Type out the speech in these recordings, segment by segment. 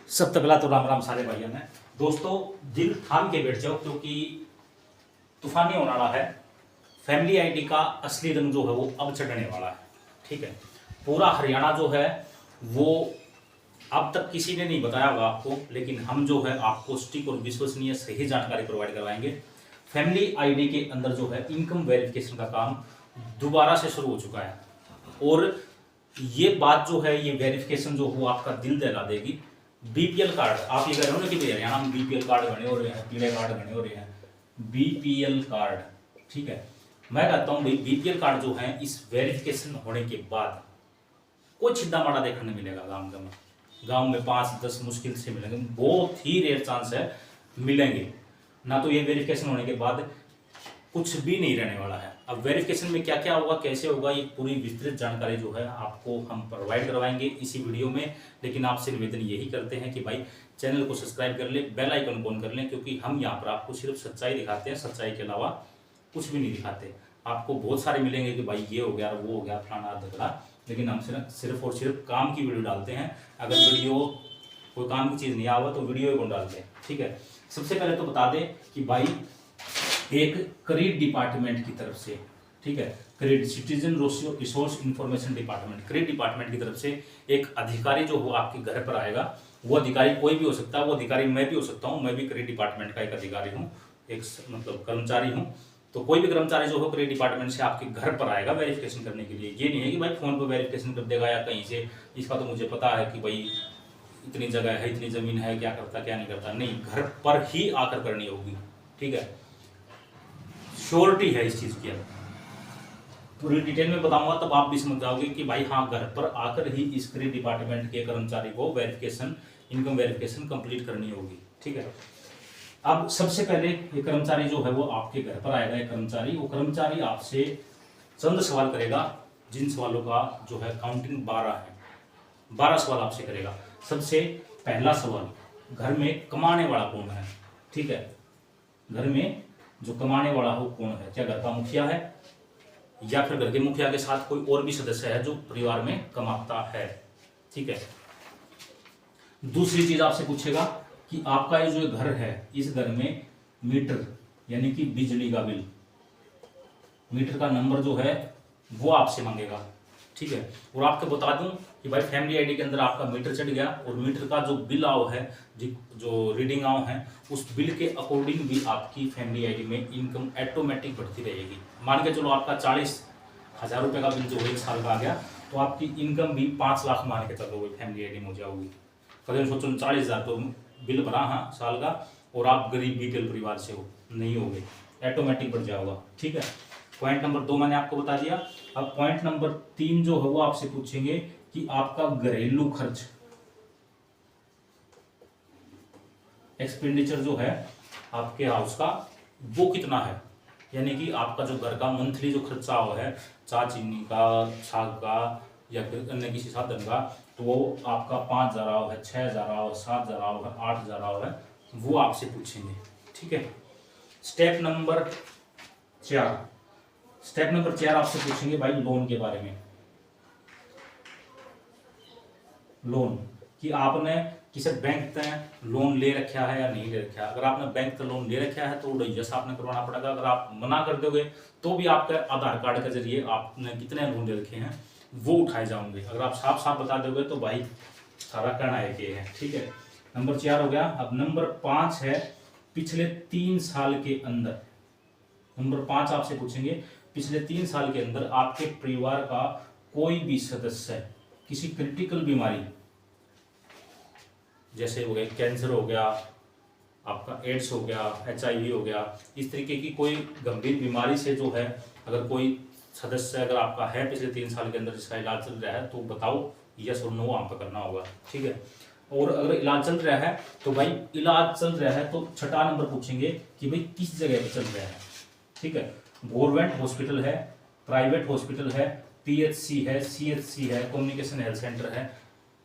सबसे पहला तो राम राम सारे भाइयों ने। दोस्तों दिल थाम के बैठ जाओ क्योंकि तूफानी होने वाला है। फैमिली आईडी का असली रंग जो है वो अब चढ़ने वाला है। ठीक है, पूरा हरियाणा जो है वो अब तक किसी ने नहीं बताया होगा आपको, लेकिन हम जो है आपको सटीक और विश्वसनीय सही जानकारी प्रोवाइड करवाएंगे। फैमिली आईडी के अंदर जो है इनकम वेरिफिकेशन का काम दोबारा से शुरू हो चुका है और ये बात जो है, ये वेरिफिकेशन जो हो आपका दिल दहला देगी। बीपीएल कार्ड आप ये कह रहे हो ना कि हरियाणा में बीपीएल कार्ड बने हो रहे हैं, पीले कार्ड बने हो रहे हैं, बीपीएल कार्ड। ठीक है, मैं कहता हूँ भाई बीपीएल कार्ड जो है इस वेरिफिकेशन होने के बाद कोई छिद्दा माड़ा देखने नहीं मिलेगा। गांव में 5-10 मुश्किल से मिलेंगे, बहुत ही रेयर चांस है मिलेंगे ना। तो ये वेरिफिकेशन होने के बाद कुछ भी नहीं रहने वाला है। अब वेरिफिकेशन में क्या क्या होगा, कैसे होगा, ये पूरी विस्तृत जानकारी जो है आपको हम प्रोवाइड करवाएंगे इसी वीडियो में। लेकिन आपसे निवेदन यही करते हैं कि भाई चैनल को सब्सक्राइब कर ले, बेल आइकन को ऑन कर लें, क्योंकि हम यहाँ पर आपको सिर्फ सच्चाई दिखाते हैं, सच्चाई के अलावा कुछ भी नहीं दिखाते। आपको बहुत सारे मिलेंगे कि भाई ये हो गया, वो हो गया, फलाना झगड़ा, लेकिन हम सिर्फ और सिर्फ काम की वीडियो डालते हैं। अगर वीडियो कोई काम की चीज़ नहीं आवा तो वीडियो को डालते हैं। ठीक है, सबसे पहले तो बता दें कि भाई एक क्रेडिट डिपार्टमेंट की तरफ से, ठीक है, credit citizen resource information department, credit department की तरफ से एक अधिकारी जो हो आपके घर पर आएगा। वो अधिकारी कोई भी हो सकता है, वो अधिकारी मैं भी हो सकता हूँ, मैं भी क्रेडिट डिपार्टमेंट का एक अधिकारी हूँ, एक मतलब कर्मचारी हूँ। तो कोई भी कर्मचारी जो हो क्रेडिट डिपार्टमेंट से आपके घर पर आएगा वेरिफिकेशन करने के लिए। ये नहीं है कि भाई फोन पर वेरिफिकेशन कर देगा या कहीं से, इसका तो मुझे पता है कि भाई इतनी जगह है, इतनी जमीन है, क्या करता क्या नहीं करता, नहीं, घर पर ही आकर करनी होगी। ठीक है, श्योरिटी है इस चीज की। अब पूरी डिटेल में बताऊंगा तब आप भी समझ जाओगे कि भाई हाँ, घर पर आकर ही इस क्रेडिट डिपार्टमेंट के कर्मचारी को वेरिफिकेशन, इनकम वेरिफिकेशन कंप्लीट करनी होगी। ठीक है, अब सबसे पहले ये कर्मचारी जो है वो आपके घर पर आएगा। एक कर्मचारी, वो कर्मचारी आपसे चंद सवाल करेगा, जिन सवालों का जो है काउंटिंग 12 है। 12 सवाल आपसे करेगा। सबसे पहला सवाल, घर में कमाने वाला कौन है। ठीक है, घर में जो कमाने वाला हो कौन है, क्या घर का मुखिया है या फिर घर के मुखिया के साथ कोई और भी सदस्य है जो परिवार में कमाता है। ठीक है, दूसरी चीज आपसे पूछेगा कि आपका ये जो घर है, इस घर में मीटर यानी कि बिजली का बिल, मीटर का नंबर जो है वो आपसे मांगेगा। ठीक है, और आपको बता दूं कि भाई फैमिली आईडी के अंदर आपका मीटर चढ़ गया और मीटर का जो बिल आओ है, जो रीडिंग आओ है, उस बिल के अकॉर्डिंग भी आपकी फैमिली आईडी में इनकम ऑटोमेटिक बढ़ती रहेगी। मान के चलो आपका 40,000 रुपये का बिल जो है 1 साल का आ गया, तो आपकी इनकम भी 5 लाख मान के चलो फैमिली आईडी में हो जाओगी। कभी सोचो 40,000 तो बिल भरा हाँ साल का, और आप गरीब बीपीएल परिवार से हो, नहीं होगे, ऑटोमेटिक बढ़ जाओगा। ठीक है, पॉइंट नंबर 2 मैंने आपको बता दिया। अब पॉइंट नंबर 3 जो है वो आपसे पूछेंगे कि आपका घरेलू खर्च, एक्सपेंडिचर जो है आपके हाउस का वो कितना है, यानी कि आपका जो घर का मंथली जो खर्चा हुआ है, चाय चीनी का, साग का या फिर अन्य किसी साधन का, तो वो आपका 5,000 आओ है, 6,000 आओ है, 7,000 आओ है, 8,000 आओ है, वो आपसे पूछेंगे। ठीक है, स्टेप नंबर 4 आपसे पूछेंगे भाई लोन के बारे में। लोन कि आपने किसी बैंक से लोन ले रखा है या नहीं ले रखा है। अगर आपने बैंक से लोन ले रखा है तो यस आपने करवाना पड़ेगा। अगर आप मना कर दोगे तो भी आपके आधार कार्ड के जरिए आपने कितने लोन ले रखे हैं वो उठाए जाओगे। अगर आप साफ साफ बता दोगे तो भाई सारा कहना है कि है। ठीक है, नंबर 4 हो गया। अब नंबर 5 है पिछले 3 साल के अंदर, नंबर 5 आपसे पूछेंगे पिछले 3 साल के अंदर आपके परिवार का कोई भी सदस्य किसी क्रिटिकल बीमारी, जैसे हो गया कैंसर हो गया, आपका एड्स हो गया, HIV हो गया, इस तरीके की कोई गंभीर बीमारी से जो है अगर कोई सदस्य अगर आपका है पिछले 3 साल के अंदर जिसका इलाज चल रहा है तो बताओ, यस और नो वहाँ पर करना होगा। ठीक है, और अगर इलाज चल रहा है तो भाई इलाज चल रहा है तो 6 नंबर पूछेंगे कि भाई किस जगह पर चल रहा है। ठीक है, गवर्नमेंट हॉस्पिटल है, प्राइवेट हॉस्पिटल है, PHC है, CHC है, कम्युनिकेशन हेल्थ सेंटर है,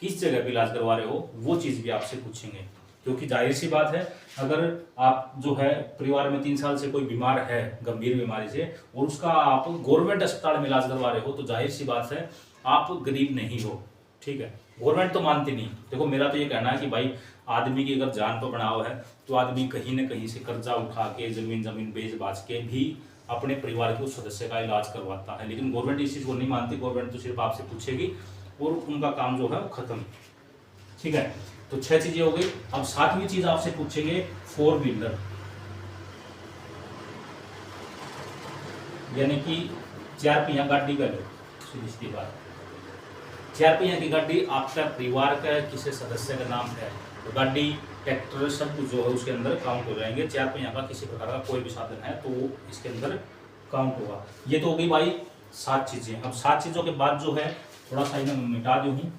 किस जगह पे इलाज करवा रहे हो वो चीज़ भी आपसे पूछेंगे। क्योंकि जाहिर सी बात है, अगर आप जो है परिवार में 3 साल से कोई बीमार है गंभीर बीमारी से और उसका आप गवर्नमेंट अस्पताल में इलाज करवा रहे हो तो जाहिर सी बात है आप गरीब नहीं हो। ठीक है, गवर्नमेंट तो मानती नहीं। देखो मेरा तो ये कहना है कि भाई आदमी की अगर जान पर बनाव है तो आदमी कहीं ना कहीं से कर्जा उठा के जमीन बेच बाच के भी अपने परिवार के उस सदस्य का इलाज करवाता है, लेकिन गवर्नमेंट इस चीज़ को नहीं मानती। गवर्नमेंट तो सिर्फ आपसे पूछेगी और उनका काम जो है खत्म। ठीक है, तो 6 चीजें हो गई। अब 7वीं चीज आपसे पूछेंगे 4 व्हीलर, यानी कि 4 पहिया गाड़ी का लो। सीधी बात, 4 पहिया की गाड़ी आपका परिवार का किसी सदस्य का नाम है तो गाड़ी ट्रैक्टर सब कुछ जो है उसके अंदर काउंट हो जाएंगे। 4 पहिया का किसी प्रकार का कोई भी साधन है तो वो इसके अंदर काउंट होगा। ये तो हो गई भाई 7 चीजें। अब 7 चीजों के बाद जो है थोड़ा सा इन्हें मिटा दूं ही।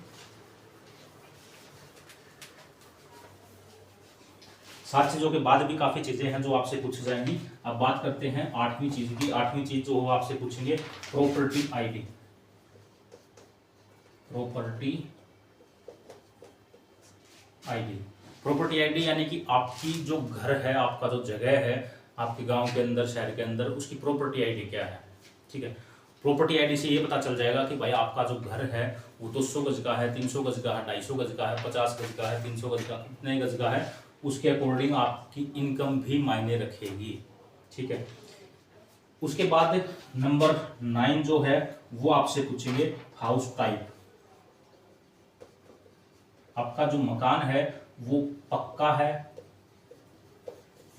7 चीजों के बाद भी काफी चीजें हैं जो आपसे पूछी जाएंगी। अब बात करते हैं 8वीं चीज की। 8वीं चीज जो आपसे पूछेंगे property ID. Property ID, property ID यानी कि आपकी जो घर है, आपका जो जगह है, आपके गांव के अंदर, शहर के अंदर, उसकी प्रॉपर्टी आईडी क्या है। ठीक है, प्रॉपर्टी आईडी से ये पता चल जाएगा कि भाई आपका जो घर है वो 200 गज का है, 300 गज का है, 250 गज का है, 50 गज का है, 300 गज का, कितने गज का है, उसके अकॉर्डिंग आपकी इनकम भी मायने रखेगी। ठीक है, उसके बाद नंबर 9 जो है वो आपसे पूछेंगे हाउस टाइप। आपका जो मकान है वो पक्का है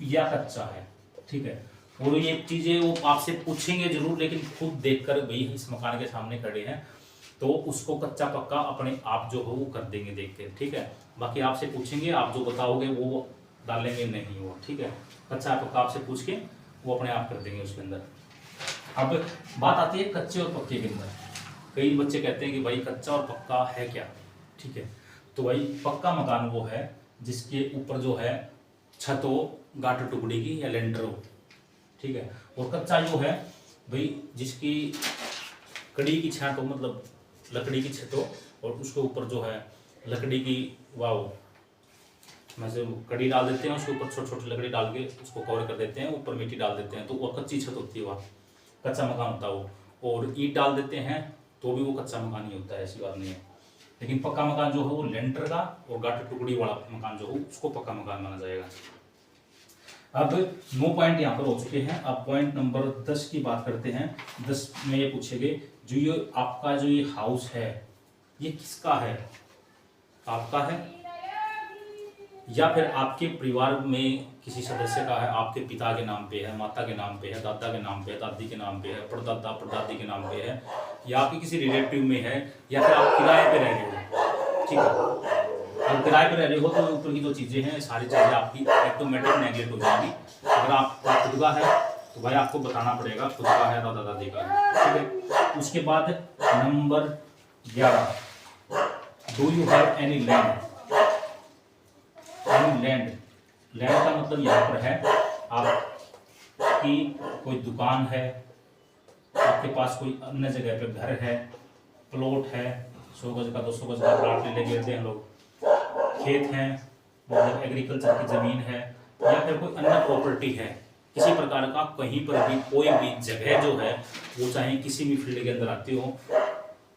या कच्चा है। ठीक है, और ये चीजें वो आपसे पूछेंगे जरूर, लेकिन खुद देखकर भाई इस मकान के सामने खड़े हैं तो उसको कच्चा पक्का अपने आप जो हो वो कर देंगे देख के। ठीक है, बाकी आपसे पूछेंगे, आप जो बताओगे वो डालेंगे नहीं वो। ठीक है, कच्चा पक्का आपसे पूछ के वो अपने आप कर देंगे उसके अंदर। अब बात आती है कच्चे और पक्के के अंदर। कई बच्चे कहते हैं कि भाई कच्चा और पक्का है क्या। ठीक है, तो भाई पक्का मकान वो है जिसके ऊपर जो है छत हो गाटर टुकड़ी की या लेंटर हो। ठीक है, और कच्चा जो है भाई जिसकी कड़ी की छाट हो, मतलब लकड़ी की छत हो और उसके ऊपर जो है लकड़ी की वाव में से कड़ी डाल देते हैं, उसके ऊपर छोटे छोटे लकड़ी डाल के उसको कवर कर देते हैं, ऊपर मिट्टी डाल देते हैं, तो वो कच्ची छत होती है, वह कच्चा मकान होता है वो। और ईंट डाल देते हैं तो भी वो कच्चा मकान ही होता है, ऐसी बात नहीं है। लेकिन पक्का मकान जो है वो लेंटर का और गाटर टुकड़ी वाला मकान जो हो उसको पक्का मकान माना जाएगा। अब 9 पॉइंट यहाँ पर हो चुके हैं। अब पॉइंट नंबर 10 की बात करते हैं। 10 में ये पूछेंगे जो ये आपका जो ये हाउस है ये किसका है, आपका है या फिर आपके परिवार में किसी सदस्य का है, आपके पिता के नाम पे है, माता के नाम पे है, दादा के नाम पे है, दादी के नाम पे है, परदादा परदादी के नाम पे है, या आपके किसी रिलेटिव में है, या फिर आप किराए पे रह रहे हो। ठीक है, अगर किराए पे रह रहे हो तो ऊपर की जो चीज़ें हैं सारी चीज़ें आपकी ऑटोमेटिक नेगलेक्ट हो जाएंगी। अगर आपका खुद का है तो भाई आपको बताना पड़ेगा खुद का है, दादा दादी का है। ठीक है, उसके बाद number 11, do you have any land. Land, land का मतलब यहाँ पर है आपकी कोई दुकान है, आपके पास कोई अन्य जगह पे घर है, प्लॉट है, 100 गज का 200 गज का प्लॉट ले लेते हैं लोग, खेत हैं, मतलब एग्रीकल्चर की जमीन है, या फिर कोई अन्य प्रॉपर्टी है किसी प्रकार का, कहीं पर भी कोई भी जगह जो है वो चाहे किसी भी फील्ड के अंदर आती हो,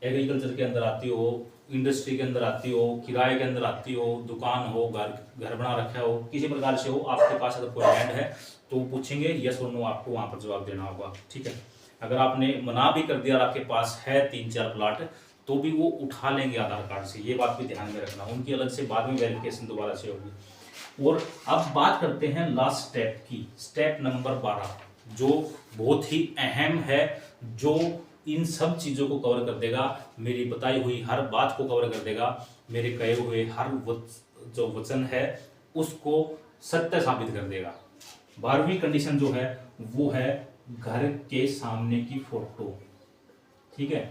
एग्रीकल्चर के अंदर आती हो, इंडस्ट्री के अंदर आती हो, किराए के अंदर आती हो, दुकान हो, घर बना रखा हो, किसी प्रकार से हो, आपके पास अगर कोई लैंड है तो पूछेंगे यस और नो, आपको वहां पर जवाब देना होगा। ठीक है, अगर आपने मना भी कर दिया और आपके पास है 3-4 प्लाट तो भी वो उठा लेंगे आधार कार्ड से, ये बात भी ध्यान में रखना। उनकी अलग से बाद में वेरिफिकेशन दोबारा से होगी। और अब बात करते हैं लास्ट स्टेप की, स्टेप नंबर 12, जो बहुत ही अहम है, जो इन सब चीज़ों को कवर कर देगा, मेरी बताई हुई हर बात को कवर कर देगा, मेरे कहे हुए हर जो वचन है उसको सत्य साबित कर देगा। 12वीं कंडीशन जो है वो है घर के सामने की फोटो। ठीक है,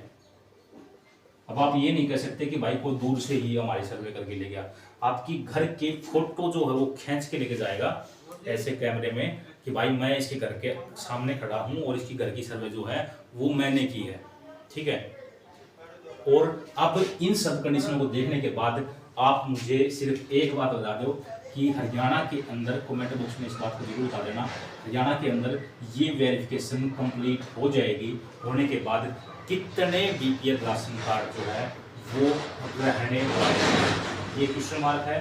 अब आप ये नहीं कह सकते कि भाई कोई दूर से ही हमारी सर्वे करके ले गया, आपकी घर के फोटो जो है वो खींच के लेके जाएगा ऐसे कैमरे में कि भाई मैं इसके घर के सामने खड़ा हूं और इसकी घर की सर्वे जो है वो मैंने की है। ठीक है, और अब इन सब कंडीशनों को देखने के बाद आप मुझे सिर्फ एक बात बता दो कि हरियाणा के अंदर, कमेंट बॉक्स में इस बात को जरूर बता देना, हरियाणा के अंदर ये वेरिफिकेशन कंप्लीट हो जाएगी, होने के बाद कितने बीपीएल राशन कार्ड जो है वो रहने वाले हैं। ये क्वेश्चन मार्क है।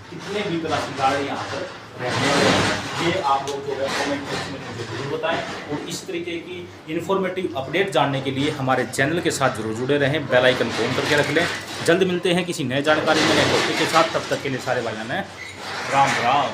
कितने भी प्रवासी गार्ड यहाँ पर रहने वाले हैं, ये आप लोग जो है कमेंट बॉक्स में मुझे जरूर बताएं। और इस तरीके की इन्फॉर्मेटिव अपडेट जानने के लिए हमारे चैनल के साथ जरूर जुड़े रहें, बेल आइकन को ऑन करके रख लें। जल्द मिलते हैं किसी नए जानकारी में, नए टॉपिक के साथ। तब तक के लिए सारे भाइयों ने राम राम।